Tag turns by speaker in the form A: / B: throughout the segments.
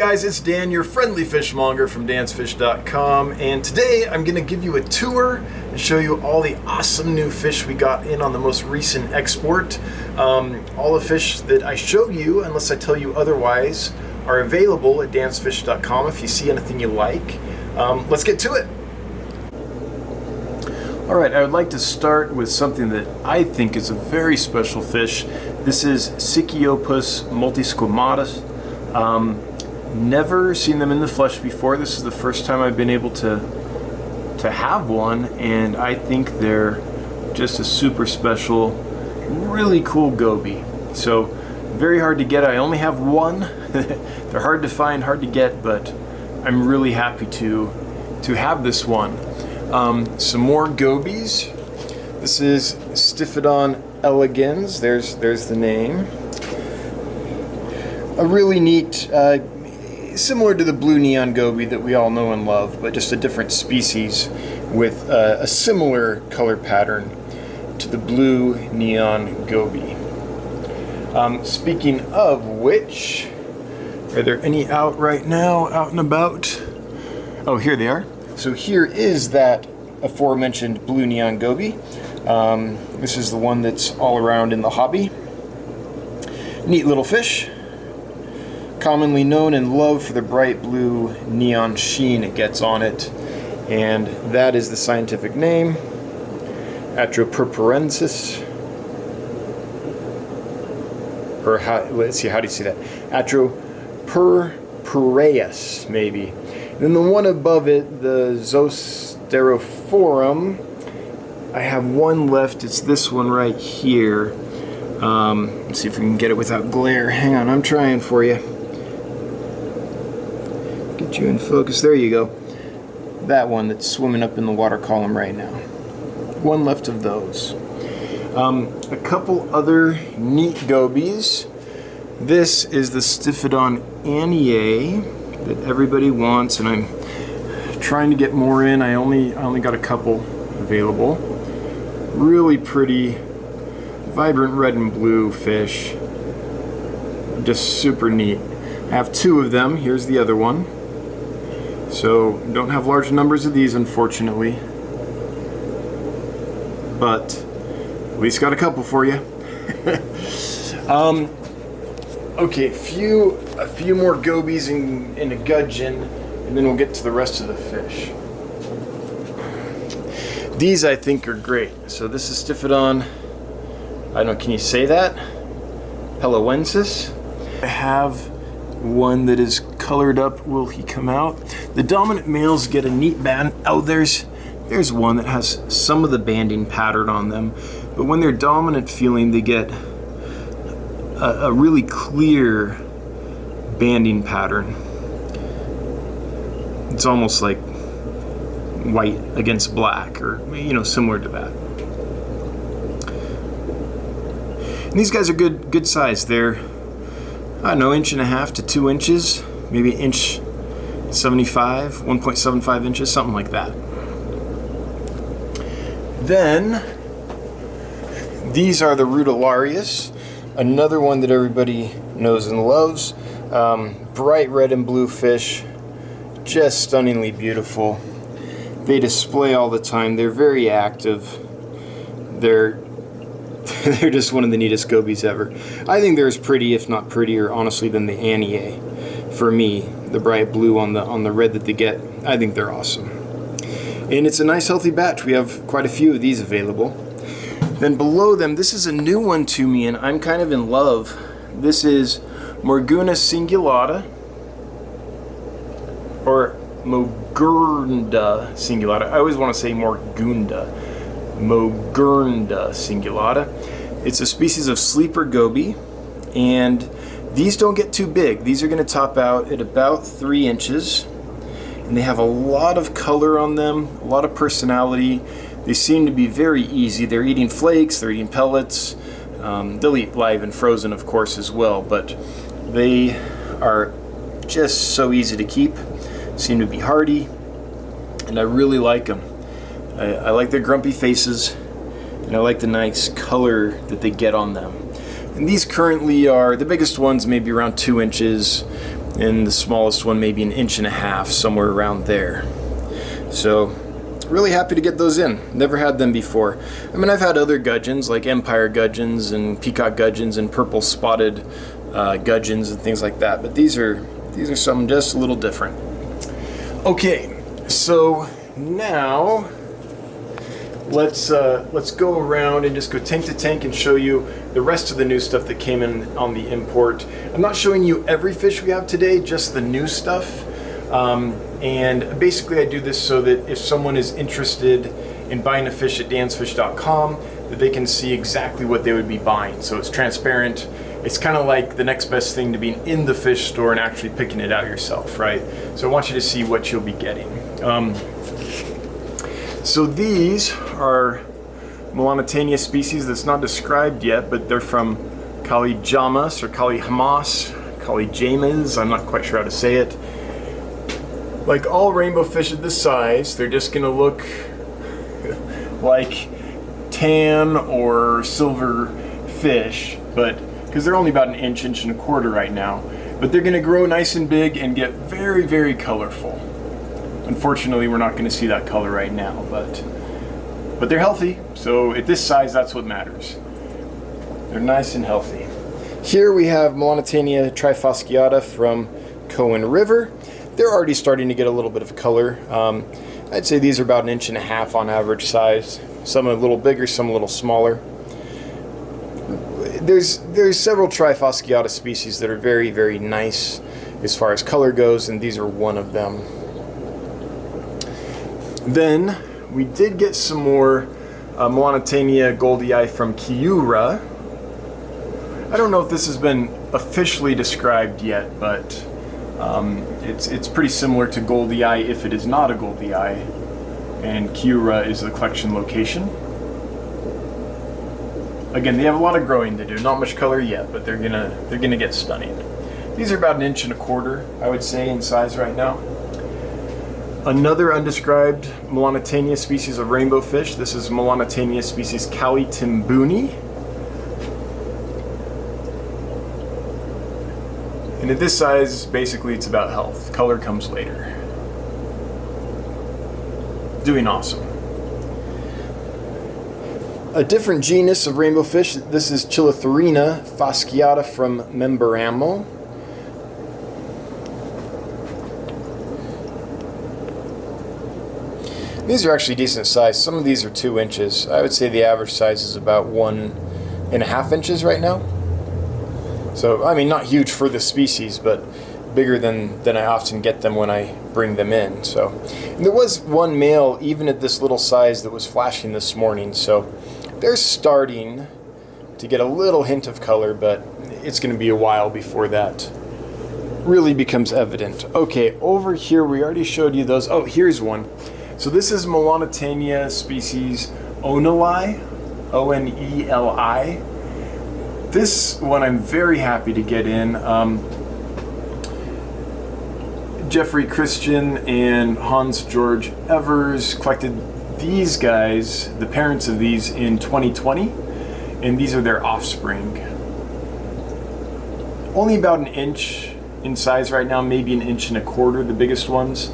A: Guys, it's Dan, your friendly fishmonger from dansfish.com, and today I'm going to give you a tour and show you all the awesome new fish we got in on the most recent export. All the fish that I show you, unless I tell you otherwise, are available at dansfish.com if you see anything you like. Let's get to it. Alright, I would like to start with something that I think is a very special fish. This is Sikiopus multisquamatus. Never seen them in the flesh before. This is the first time I've been able to have one, and I think they're just a super special, really cool goby. So very hard to get. I only have one. They're hard to find, hard to get, but I'm really happy to have this one. Some more gobies. This is Stiphodon elegans. There's the name. A really neat, similar to the blue neon goby that we all know and love, but just a different species with a similar color pattern to the blue neon goby. Speaking of which, are there any out right now, out and about? Oh, here they are. So here is that aforementioned blue neon goby. This is the one that's all around in the hobby. Neat little fish. Commonly known and loved for the bright blue neon sheen it gets on it, and that is the scientific name, Atropurpurensis, or let's see, how do you see that? Atropurpureus, maybe. And then the one above it, the Zosterophorum, I have one left. It's this one right here. Let's see if we can get it without glare. Hang on, I'm trying for you. Get you in focus. There you go. That one that's swimming up in the water column right now. One left of those. A couple other neat gobies. This is the Stiphodon anniae that everybody wants, and I'm trying to get more in. I only got a couple available. Really pretty, vibrant red and blue fish. Just super neat. I have two of them. Here's the other one. So, don't have large numbers of these, unfortunately, but at least got a couple for you. Okay, a few more gobies in a gudgeon, and then we'll get to the rest of the fish. These I think are great. So this is Stiphodon, I don't know, can you say that? Peloensis. I have one that is colored up. Will he come out? The dominant males get a neat band. Oh, there's one that has some of the banding pattern on them, but when they're dominant feeling, they get a really clear banding pattern. It's almost like white against black, or similar to that. And these guys are good size. They're, I don't know, 1.5 to 2 inches, maybe 1.75, 1.75 inches, something like that. Then, these are the Rudolarius, another one that everybody knows and loves. Bright red and blue fish, just stunningly beautiful. They display all the time. They're very active. They're just one of the neatest gobies ever. I think they're as pretty, if not prettier, honestly, than the anniae. For me, the bright blue on the red that they get, I think they're awesome. And it's a nice healthy batch. We have quite a few of these available. Then below them, this is a new one to me, and I'm kind of in love. This is Morguna cingulata, or Mogurnda cingulata. I always want to say Morgunda. Mogurnda cingulata. It's a species of sleeper goby, and these don't get too big. These are going to top out at about 3 inches, and they have a lot of color on them, a lot of personality. They seem to be very easy. They're eating flakes, they're eating pellets. They'll eat live and frozen, of course, as well, but they are just so easy to keep, seem to be hardy, and I really like them. I like their grumpy faces, and I like the nice color that they get on them. And these currently are, the biggest ones maybe around 2 inches, and the smallest one maybe 1.5 inches, somewhere around there. So really happy to get those in. Never had them before. I mean, I've had other gudgeons like empire gudgeons and peacock gudgeons and purple spotted gudgeons and things like that, but these are something just a little different. Okay, so now let's go around and just go tank to tank and show you the rest of the new stuff that came in on the import. I'm not showing you every fish we have today, just the new stuff. And basically I do this so that if someone is interested in buying a fish at dansfish.com, that they can see exactly what they would be buying. So it's transparent. It's kind of like the next best thing to being in the fish store and actually picking it out yourself, right? So I want you to see what you'll be getting. So these are Melanitania species that's not described yet, but they're from Kalijamas or Kalihamas, Kalijamas, I'm not quite sure how to say it. Like all rainbow fish at this size, they're just gonna look like tan or silver fish, but because they're only about 1 inch, 1.25 inches right now, but they're gonna grow nice and big and get very, very colorful. Unfortunately, we're not gonna see that color right now, but they're healthy, so at this size, that's what matters. They're nice and healthy. Here we have Melanitania trifasciata from Cohen River. They're already starting to get a little bit of color. I'd say these are about 1.5 inches on average size. Some a little bigger, some a little smaller. There's several trifasciata species that are very, very nice as far as color goes, and these are one of them. Then we did get some more Melanitania goldii from Kiura. I don't know if this has been officially described yet, but it's pretty similar to goldii if it is not a goldii, and Kiura is the collection location. Again, they have a lot of growing to do, not much color yet, but they're gonna get stunning. These are about 1.25 inches, I would say, in size right now. Another undescribed Melanitania species of rainbow fish. This is Melanitania species Calitimbuni. And at this size, basically it's about health. Color comes later. Doing awesome. A different genus of rainbow fish, this is Chilotharina fasciata from Membramo. These are actually decent size. Some of these are 2 inches. I would say the average size is about 1.5 inches right now. So, I mean, not huge for the species, but bigger than I often get them when I bring them in. So, and there was one male, even at this little size, that was flashing this morning. So, they're starting to get a little hint of color, but it's going to be a while before that really becomes evident. Okay, over here, we already showed you those. Oh, here's one. So this is Melanitania species Oneli, O-N-E-L-I. This one I'm very happy to get in. Jeffrey Christian and Hans George Evers collected these guys, the parents of these, in 2020, and these are their offspring. Only about 1 inch in size right now, maybe 1.25 inches, the biggest ones.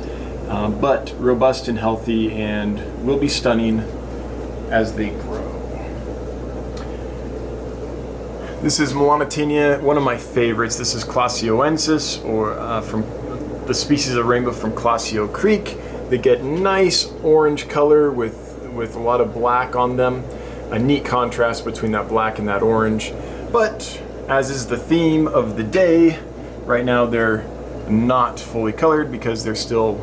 A: But robust and healthy, and will be stunning as they grow. This is Melanitania, one of my favorites. This is Clasioensis, or from the species of rainbow from Clasio Creek. They get nice orange color with a lot of black on them. A neat contrast between that black and that orange. But as is the theme of the day, right now they're not fully colored because they're still,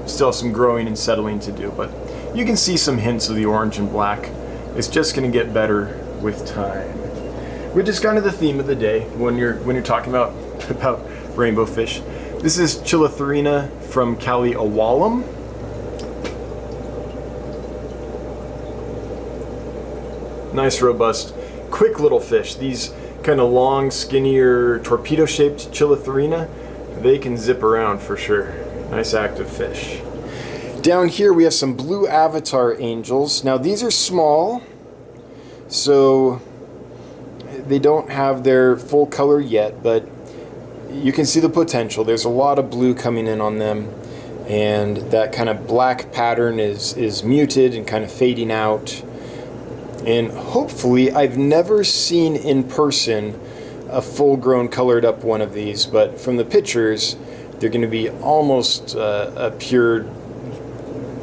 A: still some growing and settling to do, but you can see some hints of the orange and black. It's just going to get better with time, which is kind of the theme of the day when you're talking about rainbow fish. This is Chilotharina from Kaliawalum. Nice, robust, quick little fish. These kind of long, skinnier, torpedo-shaped Chilotharina, they can zip around for sure. Nice active fish. Down here we have some blue avatar angels. Now these are small, so they don't have their full color yet, but you can see the potential. There's a lot of blue coming in on them, and that kind of black pattern is muted and kind of fading out. And hopefully, I've never seen in person a full-grown colored up one of these, but from the pictures, they're going to be almost a pure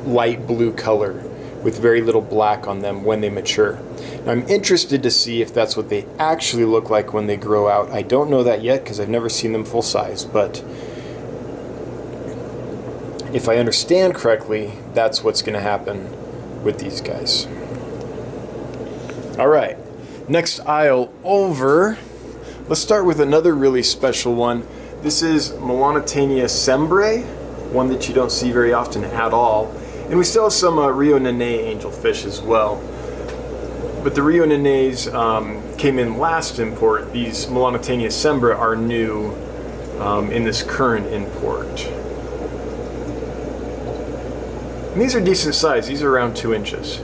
A: light blue color with very little black on them when they mature. Now, I'm interested to see if that's what they actually look like when they grow out. I don't know that yet because I've never seen them full size, but if I understand correctly, that's what's going to happen with these guys. All right, next aisle over. Let's start with another really special one. This is Melanotania sembrae, one that you don't see very often at all. And we still have some Rio Nene angelfish as well. But the Rio Nenes came in last import. These Melanotania sembrae are new in this current import. And these are decent size. These are around 2 inches.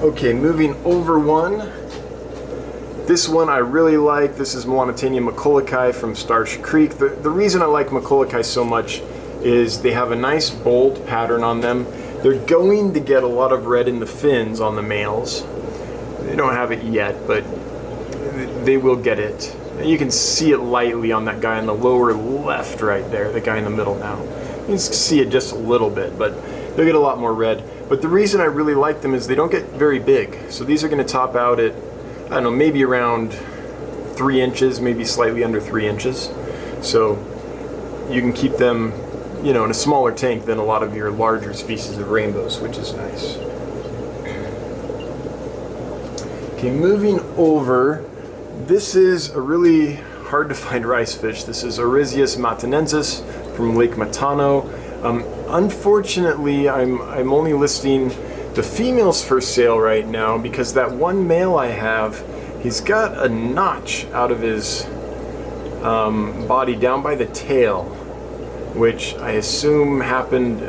A: Okay, moving over one. This one I really like. This is Melanotania maccullochi from Starch Creek. The reason I like maccullochi so much is they have a nice bold pattern on them. They're going to get a lot of red in the fins on the males. They don't have it yet, but they will get it. You can see it lightly on that guy in the lower left right there, the guy in the middle now. You can see it just a little bit, but they'll get a lot more red. But the reason I really like them is they don't get very big. So these are going to top out at, I don't know, maybe around 3 inches, maybe slightly under 3 inches. So you can keep them, you know, in a smaller tank than a lot of your larger species of rainbows, which is nice. Okay, moving over, this is a really hard to find rice fish. This is Oryzius matanensis from Lake Matano. Unfortunately, I'm only listing the females for sale right now because that one male I have, he's got a notch out of his body down by the tail, which I assume happened,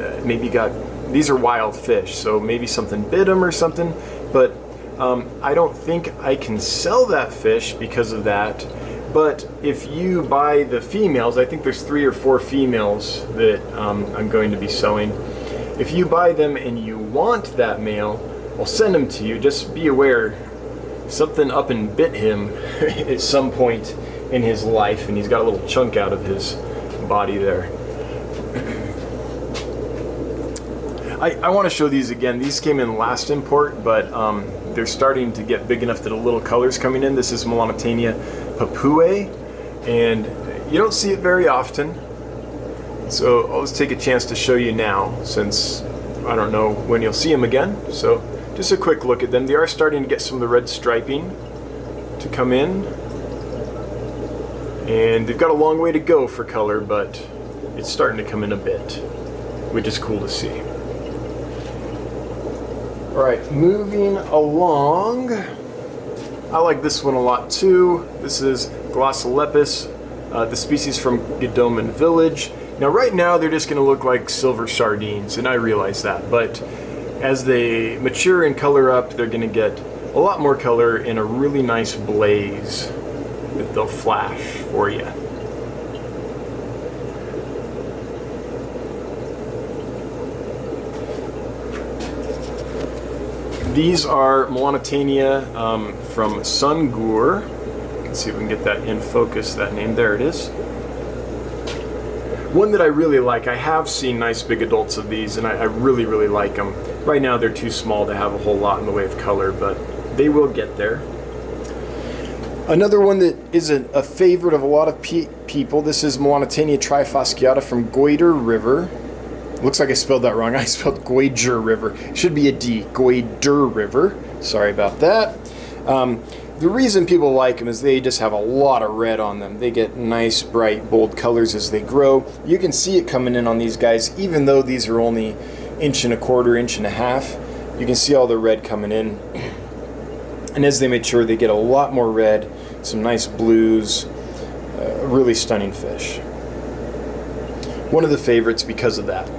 A: these are wild fish, so maybe something bit him or something, but I don't think I can sell that fish because of that. But if you buy the females, I think there's 3 or 4 females that I'm going to be selling. If you buy them and you want that male, I'll send them to you. Just be aware, something up and bit him at some point in his life, and he's got a little chunk out of his body there. I want to show these again. These came in last import, but they're starting to get big enough that a little color's coming in. This is Melanotania papuae, and you don't see it very often. So I'll just take a chance to show you now, since I don't know when you'll see them again. So just a quick look at them. They are starting to get some of the red striping to come in. And they've got a long way to go for color, but it's starting to come in a bit, which is cool to see. All right, moving along. I like this one a lot too. This is Glossolepis, the species from Godoman Village. Now right now they're just going to look like silver sardines, and I realize that, but as they mature and color up, they're going to get a lot more color in a really nice blaze that they'll flash for you. These are Melanotania from Sungur. Let's see if we can get that in focus, that name. There it is. One that I really like. I have seen nice big adults of these, and I really, really like them. Right now they're too small to have a whole lot in the way of color, but they will get there. Another one that is a favorite of a lot of people, this is Melanotania trifasciata from Goiter River. Looks like I spelled that wrong. I spelled Goijer River. It should be a D. Goider River. Sorry about that. The reason people like them is they just have a lot of red on them. They get nice, bright, bold colors as they grow. You can see it coming in on these guys, even though these are only 1.25 inches, 1.5 inches. You can see all the red coming in. And as they mature, they get a lot more red, some nice blues, really stunning fish. One of the favorites because of that.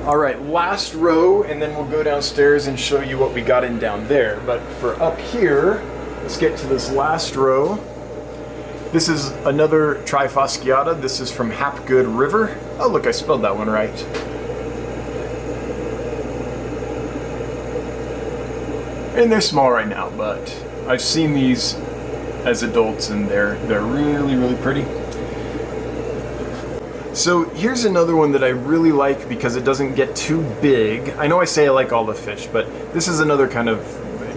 A: All right, last row, and then we'll go downstairs and show you what we got in down there. But for up here, let's get to this last row. This is another Trifasciata. This is from Hapgood River. Oh, look, I spelled that one right. And they're small right now, but I've seen these as adults, and they're really, really pretty. So here's another one that I really like because it doesn't get too big. I know I say I like all the fish, but this is another kind of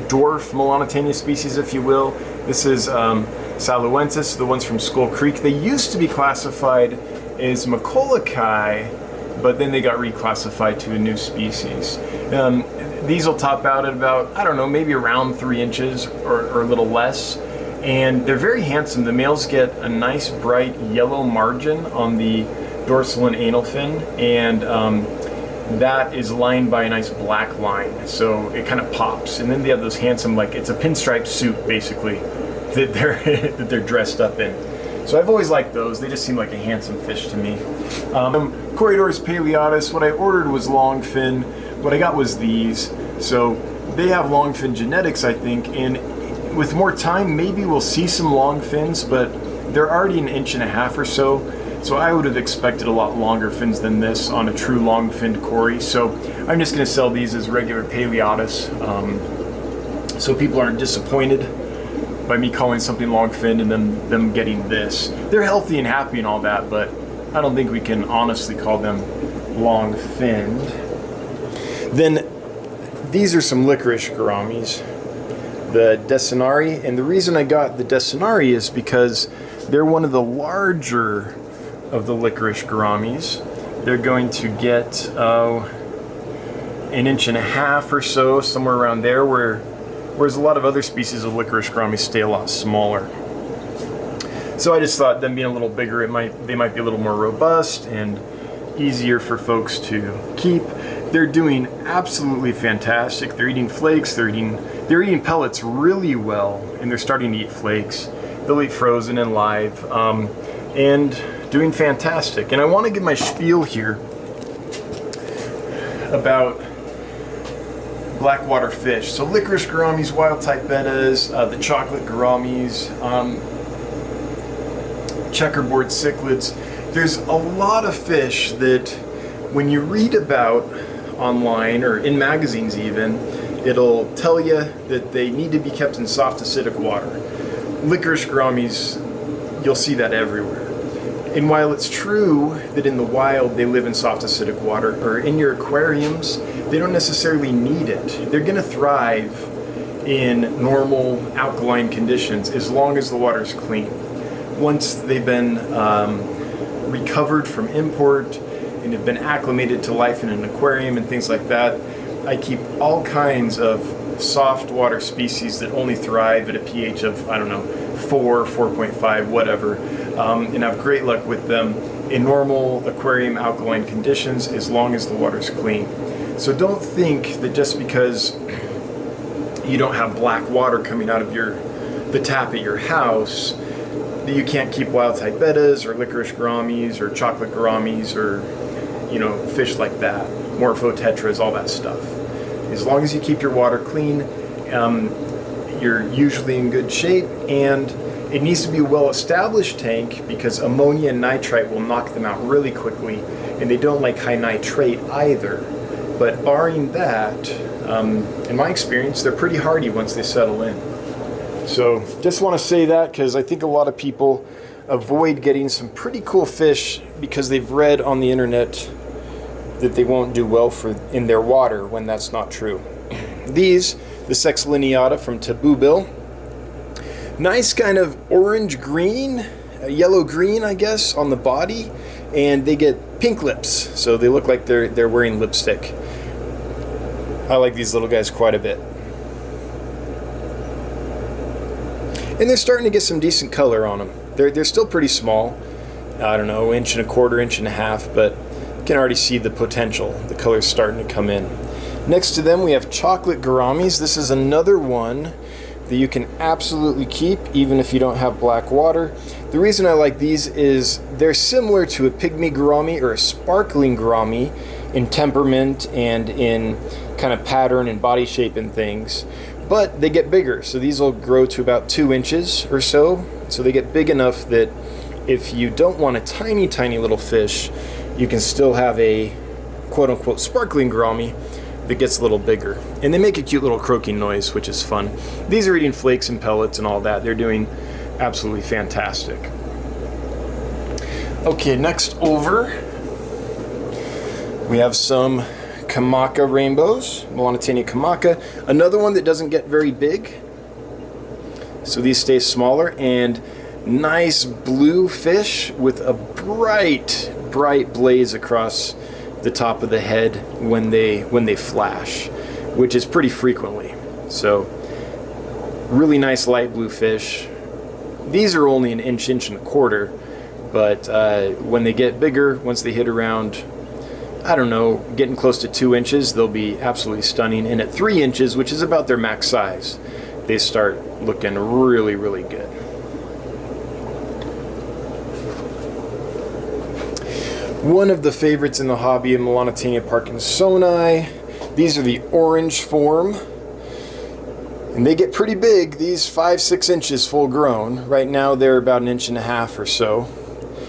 A: dwarf Melanotania species, if you will. This is Saluensis, the ones from Skull Creek. They used to be classified as Maculacae, but then they got reclassified to a new species. These will top out at about, I don't know, maybe around 3 inches or a little less. And they're very handsome. The males get a nice bright yellow margin on the dorsal and anal fin, and that is lined by a nice black line, so it kind of pops. And then they have those handsome, like it's a pinstripe suit basically that they're dressed up in. So I've always liked those. They just seem like a handsome fish to me. Corridors paleatus. What I ordered was longfin. What I got was these. So they have longfin genetics, I think, and with more time, maybe we'll see some long fins, but they're already 1.5 inches or so. So I would have expected a lot longer fins than this on a true long-finned Cory. So I'm just going to sell these as regular paleatus, so people aren't disappointed by me calling something long-finned and then them getting this. They're healthy and happy and all that, but I don't think we can honestly call them long-finned. Then these are some licorice gouramis, the Desinari, and the reason I got the Desinari is because they're one of the larger of the licorice gouramis. They're going to get 1.5 inches or so, somewhere around there, whereas a lot of other species of licorice gouramis stay a lot smaller. So I just thought them being a little bigger, they might be a little more robust and easier for folks to keep. They're doing absolutely fantastic. They're eating flakes, they're eating pellets really well, and they're starting to eat flakes. They'll eat frozen and live, and doing fantastic. And I want to give my spiel here about Blackwater fish. So licorice gouramis, wild type bettas, the chocolate gouramis, checkerboard cichlids. There's a lot of fish that when you read about online or in magazines even, it'll tell you that they need to be kept in soft acidic water. Licorice gouramis, you'll see that everywhere. And while it's true that in the wild they live in soft acidic water, or in your aquariums, they don't necessarily need it. They're gonna thrive in normal alkaline conditions as long as the water's clean. Once they've been recovered from import and have been acclimated to life in an aquarium and things like that, I keep all kinds of soft water species that only thrive at a pH of, I don't know, 4, 4.5, whatever, and have great luck with them in normal aquarium alkaline conditions as long as the water's clean. So don't think that just because you don't have black water coming out of the tap at your house that you can't keep wild type bettas or licorice gouramis or chocolate gouramis or, you know, fish like that, morpho tetras, all that stuff. As long as you keep your water clean, you're usually in good shape, and it needs to be a well-established tank because ammonia and nitrite will knock them out really quickly, and they don't like high nitrate either. But barring that, in my experience, they're pretty hardy once they settle in. So just want to say that because I think a lot of people avoid getting some pretty cool fish because they've read on the internet that they won't do well in their water when that's not true. These, the Sexlineata from Taboo Bill, nice kind of orange-green, yellow-green, I guess, on the body, and they get pink lips, so they look like they're wearing lipstick. I like these little guys quite a bit. And they're starting to get some decent color on them. They're still pretty small, I don't know, 1.25 inches, 1.5 inches, but you can already see the potential. The color's starting to come in. Next to them we have chocolate gouramis. This is another one that you can absolutely keep even if you don't have black water. The reason I like these is they're similar to a pygmy gourami or a sparkling gourami in temperament and in kind of pattern and body shape and things. But they get bigger, so these will grow to about 2 inches or so. So they get big enough that if you don't want a tiny, tiny little fish, you can still have a quote-unquote sparkling gourami that gets a little bigger. And they make a cute little croaking noise, which is fun. These are eating flakes and pellets and all that. They're doing absolutely fantastic. Okay, next over, we have some Kamaka rainbows, Melanitania kamaka. Another one that doesn't get very big. So these stay smaller, and nice blue fish with a bright, bright blaze across the top of the head when they flash, which is pretty frequently. So really nice light blue fish. These are only an inch, inch and a quarter, but when they get bigger, once they hit around, I don't know, getting close to 2 inches, they'll be absolutely stunning. And at 3 inches, which is about their max size, they start looking really, really good. One of the favorites in the hobby of Melanitania parkinsoni. These are the orange form. And they get pretty big, these 5-6 inches full grown. Right now they're about 1.5 inches or so.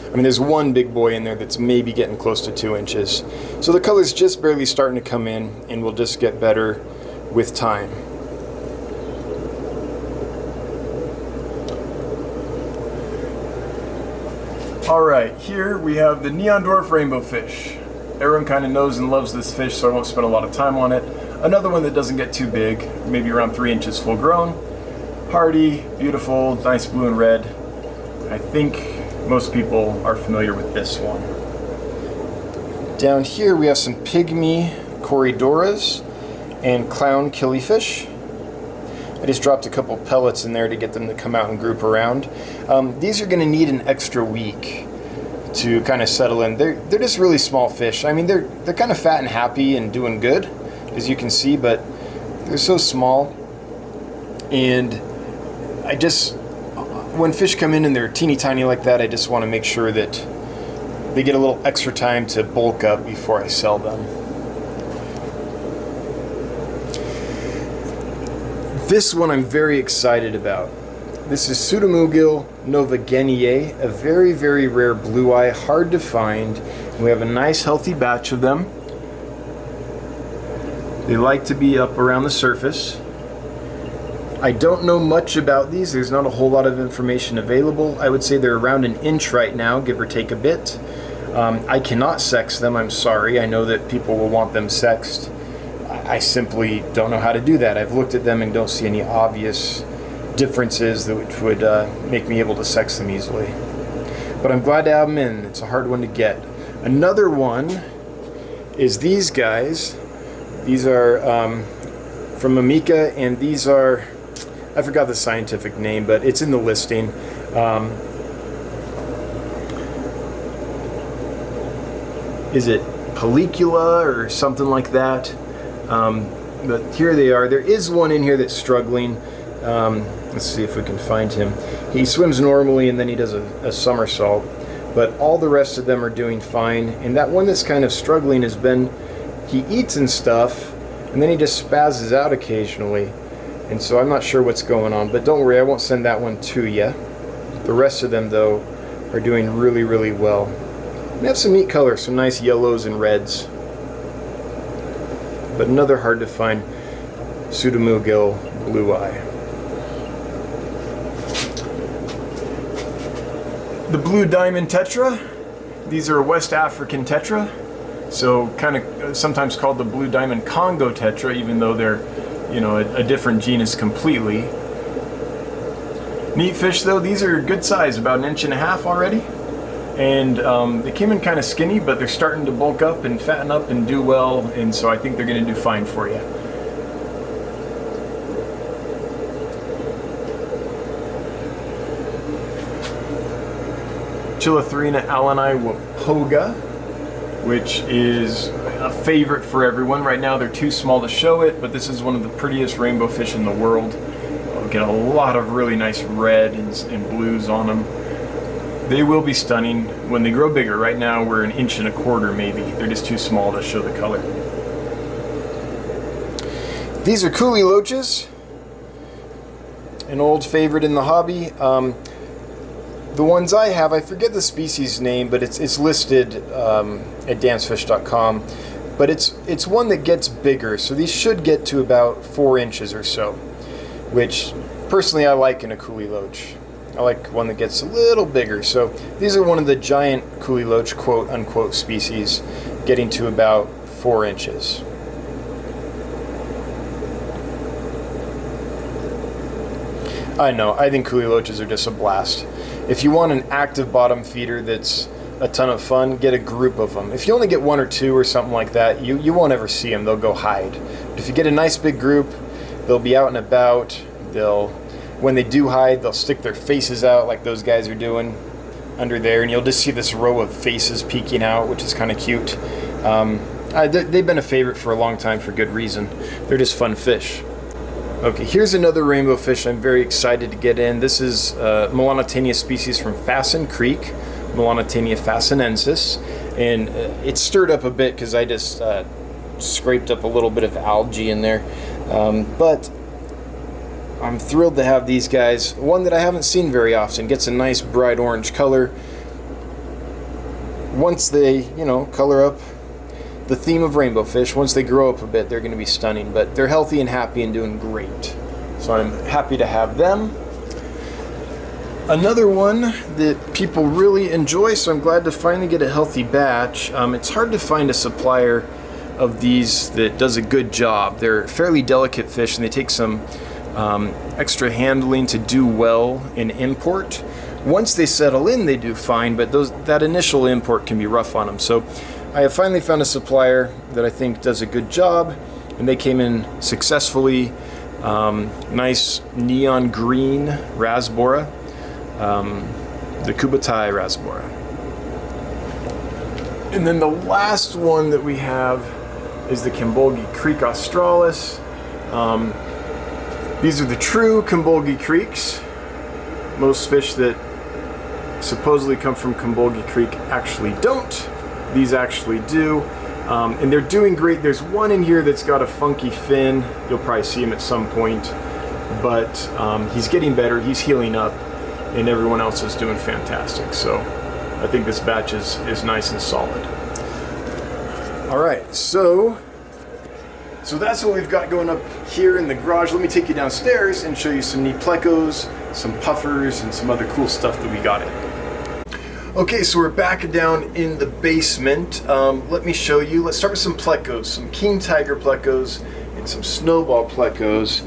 A: I mean, there's one big boy in there that's maybe getting close to 2 inches. So the color's just barely starting to come in, and will just get better with time. Alright, here we have the neon dwarf rainbow fish. Everyone kind of knows and loves this fish, so I won't spend a lot of time on it. Another one that doesn't get too big, maybe around 3 inches full grown. Hardy, beautiful, nice blue and red. I think most people are familiar with this one. Down here we have some pygmy corridoras and clown killifish. I just dropped a couple pellets in there to get them to come out and group around. These are going to need an extra week to kind of settle in. They're just really small fish. I mean, they're kind of fat and happy and doing good, as you can see, but they're so small. And when fish come in and they're teeny tiny like that, I just want to make sure that they get a little extra time to bulk up before I sell them. This one I'm very excited about. This is Pseudomugil novageniae, a very, very rare blue eye, hard to find. And we have a nice healthy batch of them. They like to be up around the surface. I don't know much about these. There's not a whole lot of information available. I would say they're around 1 inch right now, give or take a bit. I cannot sex them, I'm sorry. I know that people will want them sexed. I simply don't know how to do that. I've looked at them and don't see any obvious differences that would make me able to sex them easily. But I'm glad to have them in. It's a hard one to get. Another one is these guys. These are from Amica, and these are, I forgot the scientific name, but it's in the listing. Is it Pellicula or something like that? But here they are. There is one in here that's struggling. Let's see if we can find him. He swims normally and then he does a somersault, but all the rest of them are doing fine. And that one that's kind of struggling has been, he eats and stuff, and then he just spazzes out occasionally. And so I'm not sure what's going on, but don't worry, I won't send that one to you. The rest of them, though, are doing really, really well. They have some neat colors, some nice yellows and reds. But another hard to find Pseudomugil blue eye. The blue diamond tetra. These are a West African tetra. So kind of sometimes called the blue diamond Congo tetra, even though they're, you know, a different genus completely. Neat fish though. These are good size, about 1.5 inches already. And they came in kind of skinny, but they're starting to bulk up and fatten up and do well, and so I think they're going to do fine for you. Chilothrina alleni wapoga, which is a favorite for everyone. Right now they're too small to show it, but this is one of the prettiest rainbow fish in the world. You'll get a lot of really nice red and blues on them. They will be stunning when they grow bigger. Right now we're 1.25 inches maybe. They're just too small to show the color. These are coolie loaches, an old favorite in the hobby. The ones I have, I forget the species name, but it's listed at dancefish.com. But it's one that gets bigger, so these should get to about 4 inches or so, which personally I like in a coolie loach. I like one that gets a little bigger. So these are one of the giant coolie loach quote unquote species, getting to about 4 inches. I know, I think coolie loaches are just a blast. If you want an active bottom feeder that's a ton of fun, get a group of them. If you only get 1 or 2 or something like that, you won't ever see them. They'll go hide. But if you get a nice big group, they'll be out and about. When they do hide, they'll stick their faces out like those guys are doing under there, and you'll just see this row of faces peeking out, which is kind of cute. They've been a favorite for a long time for good reason. They're just fun fish. Okay, here's another rainbow fish I'm very excited to get in. This is Melanotania species from Fasten Creek, Melanotania fastenensis, and it stirred up a bit because I just scraped up a little bit of algae in there. But I'm thrilled to have these guys. One that I haven't seen very often, gets a nice bright orange color. Once they, color up the theme of rainbow fish, once they grow up a bit, they're going to be stunning. But they're healthy and happy and doing great. So I'm happy to have them. Another one that people really enjoy, so I'm glad to finally get a healthy batch. It's hard to find a supplier of these that does a good job. They're fairly delicate fish, and they take some extra handling to do well in import. Once they settle in, they do fine, but that initial import can be rough on them. So I have finally found a supplier that I think does a good job, and they came in successfully. Nice neon green rasbora, the Kubatai rasbora. And then the last one that we have is the Kimbolgi Creek australis. These are the true Kimbolgi Creeks. Most fish that supposedly come from Kimbolgi Creek actually don't. These actually do. And they're doing great. There's one in here that's got a funky fin. You'll probably see him at some point. But he's getting better. He's healing up. And everyone else is doing fantastic. So I think this batch is nice and solid. All right, so that's what we've got going up here in the garage. Let me take you downstairs and show you some neat Plecos, some puffers, and some other cool stuff that we got in. Okay, so we're back down in the basement. Let me show you. Let's start with some Plecos, some king tiger Plecos and some snowball Plecos.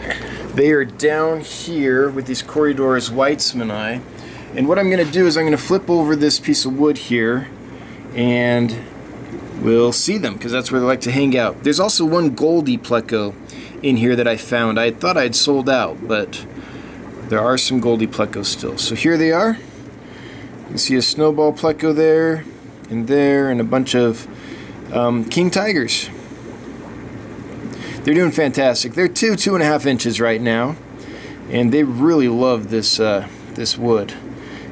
A: They are down here with these Corridors Weitzmani. And what I'm going to do is I'm going to flip over this piece of wood here and we'll see them, because that's where they like to hang out. There's also one Goldie Pleco in here that I found. I thought I'd sold out, but there are some Goldie Plecos still. So here they are. You can see a snowball Pleco there, and a bunch of king tigers. They're doing fantastic. They're 2.5 inches right now, and they really love this this wood.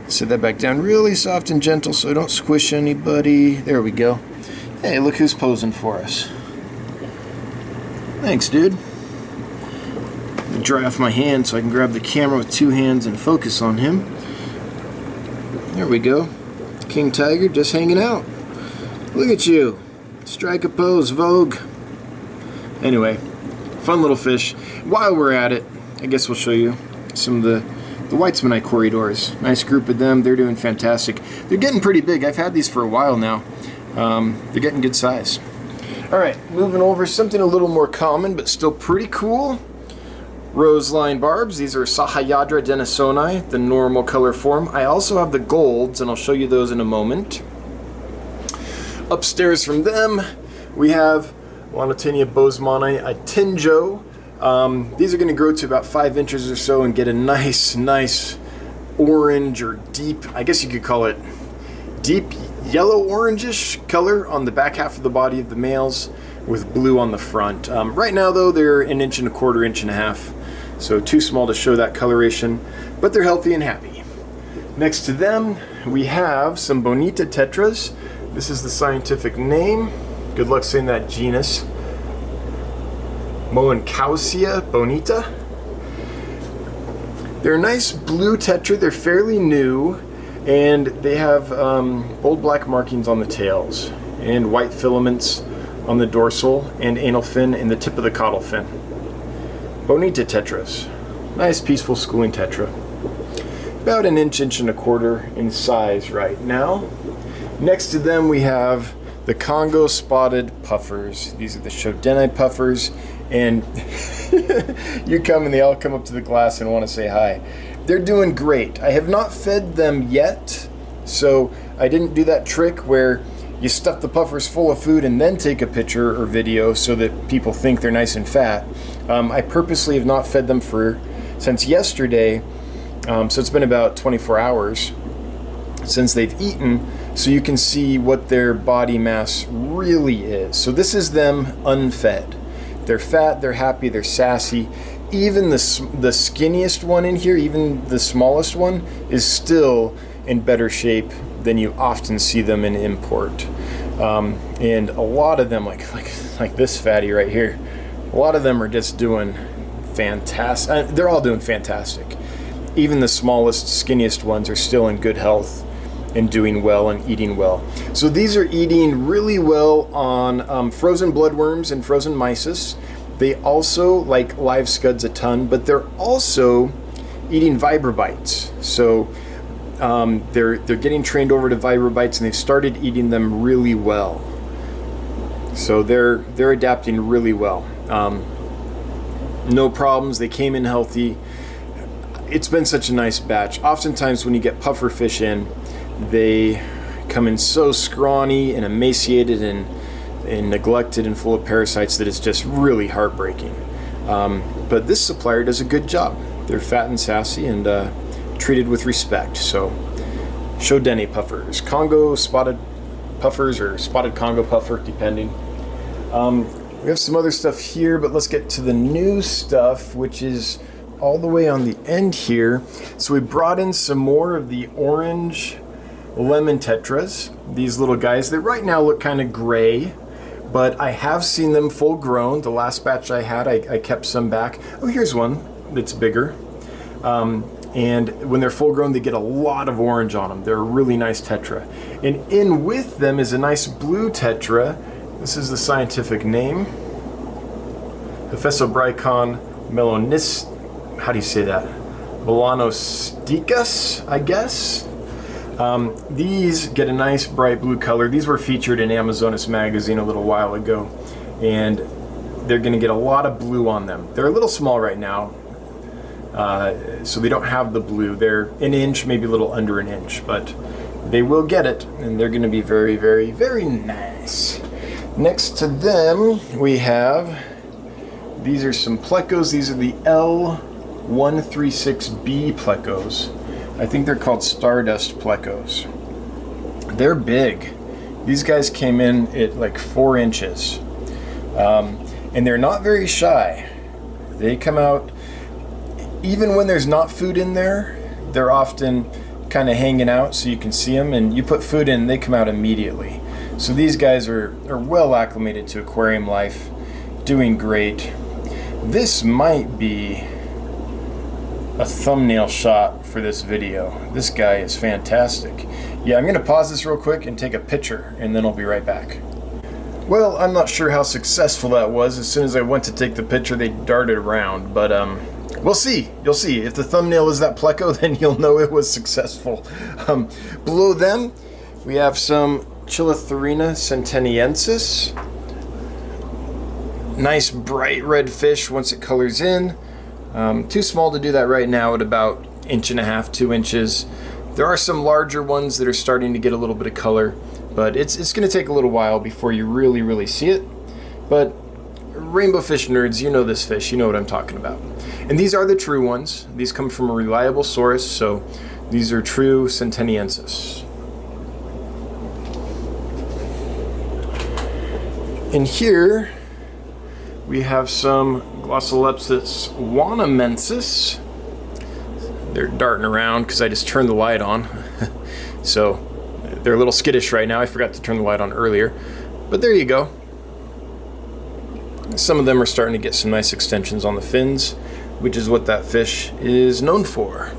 A: Set that back down really soft and gentle so I don't squish anybody. There we go. Hey, look who's posing for us. Thanks, dude. Dry off my hand so I can grab the camera with 2 hands and focus on him. There we go. King tiger just hanging out. Look at you. Strike a pose, Vogue. Anyway, fun little fish. While we're at it, I guess we'll show you some of the Weitzmani Corridors. Nice group of them. They're doing fantastic. They're getting pretty big. I've had these for a while now. They're getting good size. Alright, moving over, something a little more common but still pretty cool. Roseline barbs. These are Sahyadra denisoni, the normal color form. I also have the golds, and I'll show you those in a moment. Upstairs from them, we have Melanotania bosemani atinjo. These are going to grow to about 5 inches or so and get a nice orange or deep, I guess you could call it deep yellow orangish color on the back half of the body of the males with blue on the front. Right now though, they're 1.25 inches, 1.5 inches, so too small to show that coloration, but they're healthy and happy. Next to them, we have some bonita tetras. This is the scientific name. Good luck saying that genus. Moencausia bonita. They're a nice blue tetra. They're fairly new, and they have bold black markings on the tails and white filaments on the dorsal and anal fin and the tip of the caudal fin. Bonita tetras. Nice peaceful schooling tetra. About an inch and a quarter in size right now. Next to them we have the Congo spotted puffers. These are the Shodeni puffers, and you come and they all come up to the glass and want to say hi. They're doing great. I have not fed them yet, so I didn't do that trick where you stuff the puffers full of food and then take a picture or video so that people think they're nice and fat. I purposely have not fed them since yesterday, so it's been about 24 hours since they've eaten, so you can see what their body mass really is. So this is them unfed. They're fat, they're happy, they're sassy. Even the skinniest one in here, even the smallest one, is still in better shape than you often see them in import. And a lot of them, like this fatty right here, a lot of them are just doing fantastic. They're all doing fantastic. Even the smallest, skinniest ones are still in good health and doing well and eating well. So these are eating really well on frozen bloodworms and frozen mysis. They also like live scuds a ton, but they're also eating vibrobites. So they're getting trained over to vibrobites, and they've started eating them really well. So they're adapting really well. No problems. They came in healthy. It's been such a nice batch. Oftentimes when you get puffer fish in, they come in so scrawny and emaciated and neglected and full of parasites that it's just really heartbreaking. But this supplier does a good job. They're fat and sassy and treated with respect. So Shodeni puffers, Congo spotted puffers, or spotted Congo puffer, depending. We have some other stuff here, but let's get to the new stuff, which is all the way on the end here. So we brought in some more of the orange lemon tetras. These little guys, they right now look kind of gray, but I have seen them full grown. The last batch I had, I kept some back. Oh, here's one that's bigger. And when they're full grown, they get a lot of orange on them. They're a really nice tetra. And in with them is a nice blue tetra. This is the scientific name. Hephaesobricon melonis, how do you say that? Melanosticus, I guess. These get a nice bright blue color. These were featured in Amazonas magazine a little while ago, and they're going to get a lot of blue on them. They're a little small right now, so they don't have the blue. They're an inch, maybe a little under an inch, but they will get it, and they're going to be very, very, very nice. Next to them, we have, these are some Plecos. These are the L136B Plecos. I think they're called Stardust Plecos. They're big. These guys came in at like 4 inches. And they're not very shy. They come out, even when there's not food in there, they're often kind of hanging out so you can see them, and you put food in, they come out immediately. So these guys are well acclimated to aquarium life, doing great. This might be a thumbnail shot for this video. This guy is fantastic. Yeah, I'm gonna pause this real quick and take a picture, and then I'll be right back. Well, I'm not sure how successful that was. As soon as I went to take the picture, they darted around, but we'll see. You'll see. If the thumbnail is that Pleco, then you'll know it was successful. Below them, we have some Chilotherina centeniensis. Nice bright red fish once it colors in. Too small to do that right now at about 1.5 to 2 inches. There are some larger ones that are starting to get a little bit of color, but it's going to take a little while before you really see it. But Rainbowfish nerds, you know this fish, you know what I'm talking about. And these are the true ones. These come from a reliable source, so these are true centeniensis. In here, we have some Glossolepsis wanamensis. They're darting around because I just turned the light on. So they're a little skittish right now. I forgot to turn the light on earlier, but there you go. Some of them are starting to get some nice extensions on the fins, which is what that fish is known for.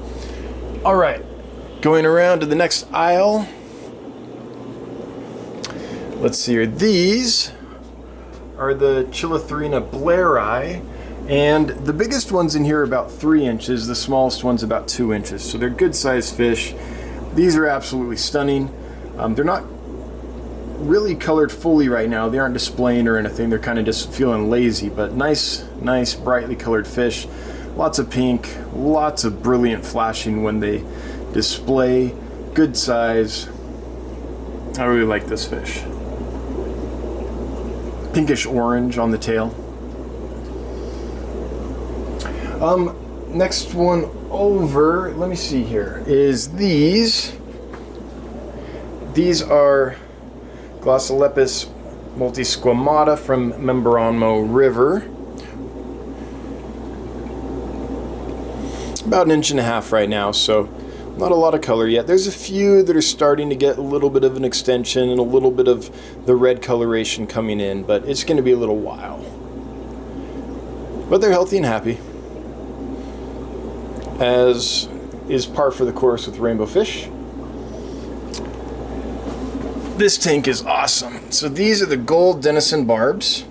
A: All right, going around to the next aisle. Let's see here. These are the Chilothrina blairi, and the biggest ones in here are about 3 inches. The smallest one's about 2 inches. So they're good sized fish. These are absolutely stunning. They're not really colored fully right now. They aren't displaying or anything. They're kind of just feeling lazy, but nice, brightly colored fish. Lots of pink, lots of brilliant flashing when they display. Good size. I really like this fish. Pinkish orange on the tail. Next one over, let me see here, is these. These are Glossolepis multisquamata from Membramo River. About 1.5 inches right now, so not a lot of color yet. There's a few that are starting to get a little bit of an extension and a little bit of the red coloration coming in, but it's going to be a little while. But they're healthy and happy, as is par for the course with Rainbowfish. This tank is awesome. So these are the gold denison barbs.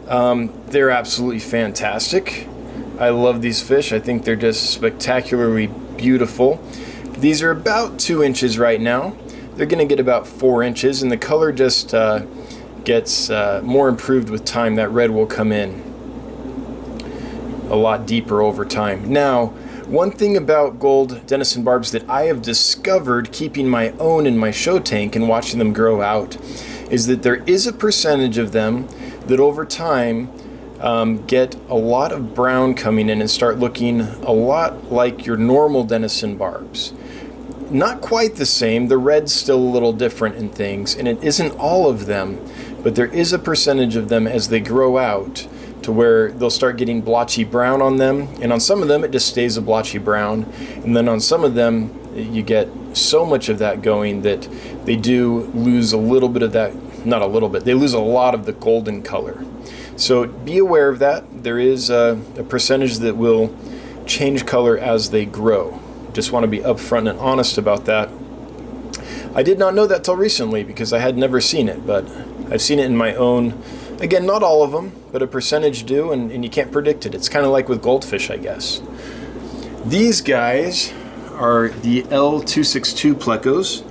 A: They're absolutely fantastic. I love these fish. I think they're just spectacularly beautiful. These are about 2 inches right now. They're going to get about 4 inches, and the color just gets more improved with time. That red will come in a lot deeper over time. Now, one thing about gold denison barbs that I have discovered keeping my own in my show tank and watching them grow out is that there is a percentage of them that over time get a lot of brown coming in and start looking a lot like your normal denison barbs. Not quite the same. The red's still a little different in things, and it isn't all of them, but there is a percentage of them as they grow out to where they'll start getting blotchy brown on them, and on some of them it just stays a blotchy brown, and then on some of them you get so much of that going that they do lose a little bit of that, not a little bit, they lose a lot of the golden color. So be aware of that. There is a percentage that will change color as they grow. Just want to be upfront and honest about that. I did not know that till recently because I had never seen it, but I've seen it in my own. Again, not all of them, but a percentage do, and you can't predict it. It's kind of like with goldfish, I guess. These guys are the L262 Plecos.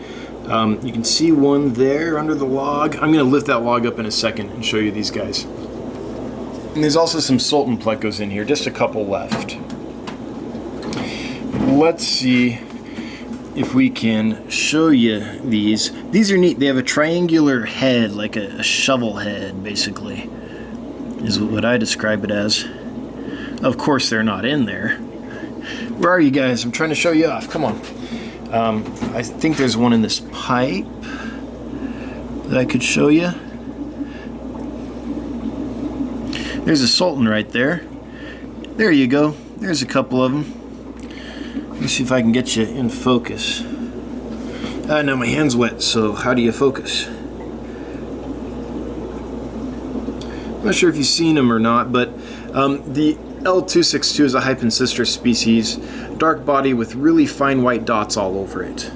A: You can see one there under the log. I'm going to lift that log up in a second and show you these guys. And there's also some Sultan Plecos in here, just a couple left. Let's see if we can show you these. These are neat. They have a triangular head, like a shovel head, basically, is what I describe it as. Of course, they're not in there. Where are you guys? I'm trying to show you off. Come on. I think there's one in this pipe that I could show you. There's a Sultan right there. There you go. There's a couple of them. Let me see if I can get you in focus. Now my hand's wet, so how do you focus? I'm not sure if you've seen them or not, but the L262 is a Hypensister species, dark body with really fine white dots all over it.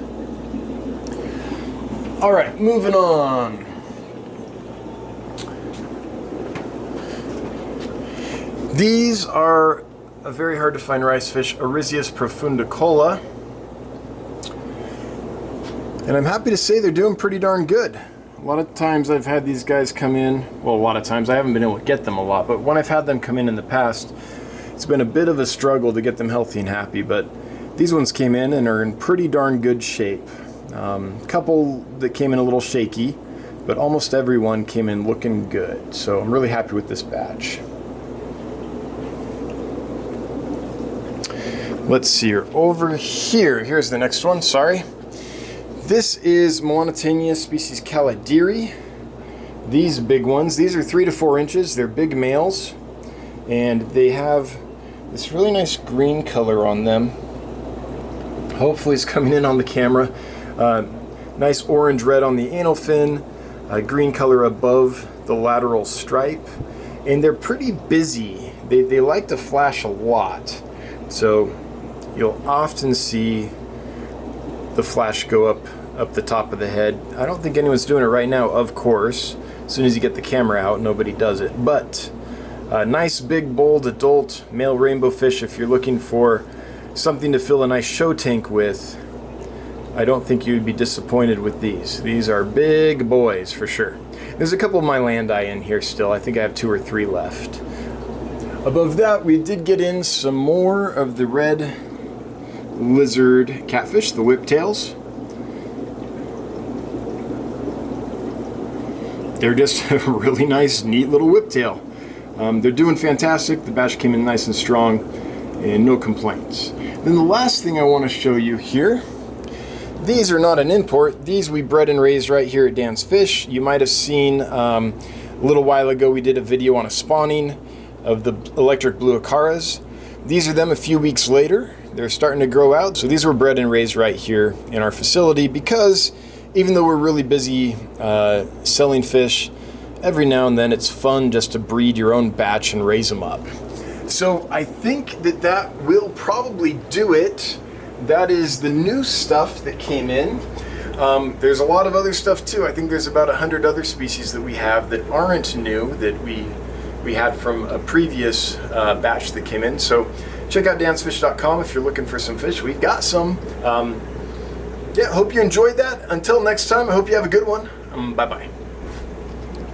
A: All right, moving on. These are a very hard to find rice fish, Oryzius profundicola. And I'm happy to say they're doing pretty darn good. A lot of times I've had these guys come in, well, a lot of times I haven't been able to get them a lot, but when I've had them come in the past, it's been a bit of a struggle to get them healthy and happy, but these ones came in and are in pretty darn good shape. A couple that came in a little shaky, but almost everyone came in looking good. So I'm really happy with this batch. Let's see here. Over here, here's the next one, sorry. This is Monotaenia species Calidiri. These big ones, these are 3 to 4 inches. They're big males, and they have this really nice green color on them. Hopefully it's coming in on the camera. Nice orange red on the anal fin, green color above the lateral stripe, and they're pretty busy. They like to flash a lot, so you'll often see the flash go up the top of the head. I don't think anyone's doing it right now, of course. As soon as you get the camera out, nobody does it. But nice, big, bold, adult male rainbow fish. If you're looking for something to fill a nice show tank with, I don't think you'd be disappointed with these. These are big boys for sure. There's a couple of my landi in here still. I think I have 2 or 3 left. Above that, we did get in some more of the red lizard catfish, the whiptails. They're just a really nice, neat little whiptail. They're doing fantastic. The batch came in nice and strong, and no complaints. Then the last thing I want to show you here, these are not an import. These we bred and raised right here at Dan's Fish. You might have seen a little while ago we did a video on a spawning of the electric blue acaras. These are them a few weeks later. They're starting to grow out. So these were bred and raised right here in our facility because even though we're really busy selling fish, every now and then it's fun just to breed your own batch and raise them up. So I think that will probably do it. That is the new stuff that came in. There's a lot of other stuff too. I think there's about 100 other species that we have that aren't new, that we had from a previous batch that came in. So check out dansfish.com if you're looking for some fish. We've got some. Yeah, hope you enjoyed that. Until next time, I hope you have a good one. Bye-bye.